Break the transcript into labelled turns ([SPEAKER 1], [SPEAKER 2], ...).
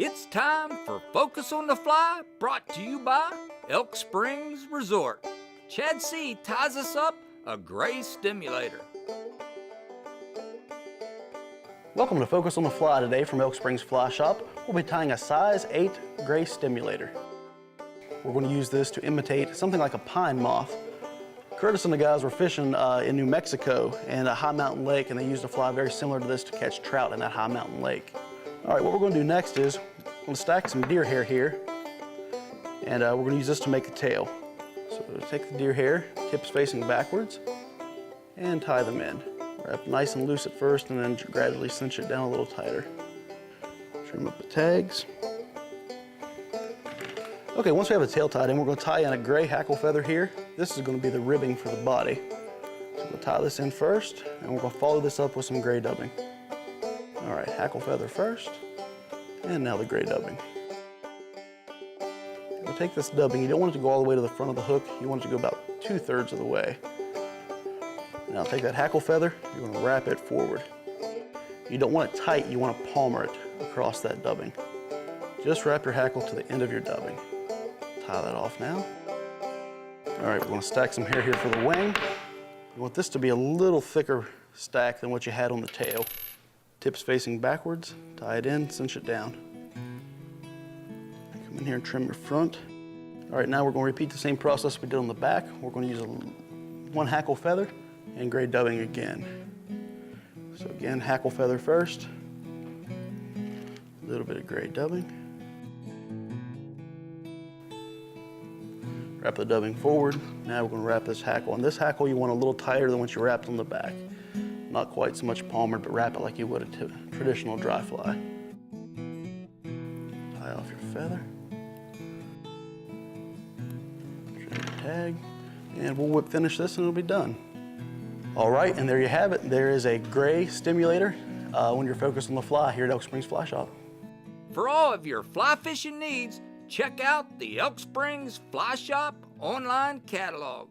[SPEAKER 1] It's time for Focus on the Fly, brought to you by Elk Springs Resort. Chad C. ties us up a gray stimulator.
[SPEAKER 2] Welcome to Focus on the Fly today from Elk Springs Fly Shop. We'll be tying a size 8 gray stimulator. We're going to use this to imitate something like a pine moth. Curtis and the guys were fishing in New Mexico in a high mountain lake, and they used a fly very similar to this to catch trout in that high mountain lake. All right, what we're going to do next is we're going to stack some deer hair here, and we're going to use this to make the tail. So we'll take the deer hair, tips facing backwards, and tie them in. Wrap nice and loose at first, and then gradually cinch it down a little tighter. Trim up the tags. Okay, once we have the tail tied in, we're going to tie in a gray hackle feather here. This is going to be the ribbing for the body. So we'll tie this in first, and we're going to follow this up with some gray dubbing. All right, hackle feather first, and now the gray dubbing. We'll take this dubbing. You don't want it to go all the way to the front of the hook. You want it to go about 2/3 of the way. Now take that hackle feather, you're going to wrap it forward. You don't want it tight, you want to palmer it across that dubbing. Just wrap your hackle to the end of your dubbing. Tie that off now. All right, we're going to stack some hair here for the wing. You want this to be a little thicker stack than what you had on the tail. Tips facing backwards, tie it in, cinch it down. Come in here and trim your front. All right, now we're going to repeat the same process we did on the back. We're going to use one hackle feather and gray dubbing again. So again, hackle feather first, a little bit of gray dubbing. Wrap the dubbing forward. Now we're going to wrap this hackle. And this hackle you want a little tighter than what you wrapped on the back. Not quite so much palmered, but wrap it like you would a traditional dry fly. Tie off your feather. Trim the tag. And we'll whip finish this and it'll be done. All right, and there you have it. There is a gray stimulator when you're focused on the fly here at Elk Springs Fly Shop.
[SPEAKER 1] For all of your fly fishing needs, check out the Elk Springs Fly Shop online catalog.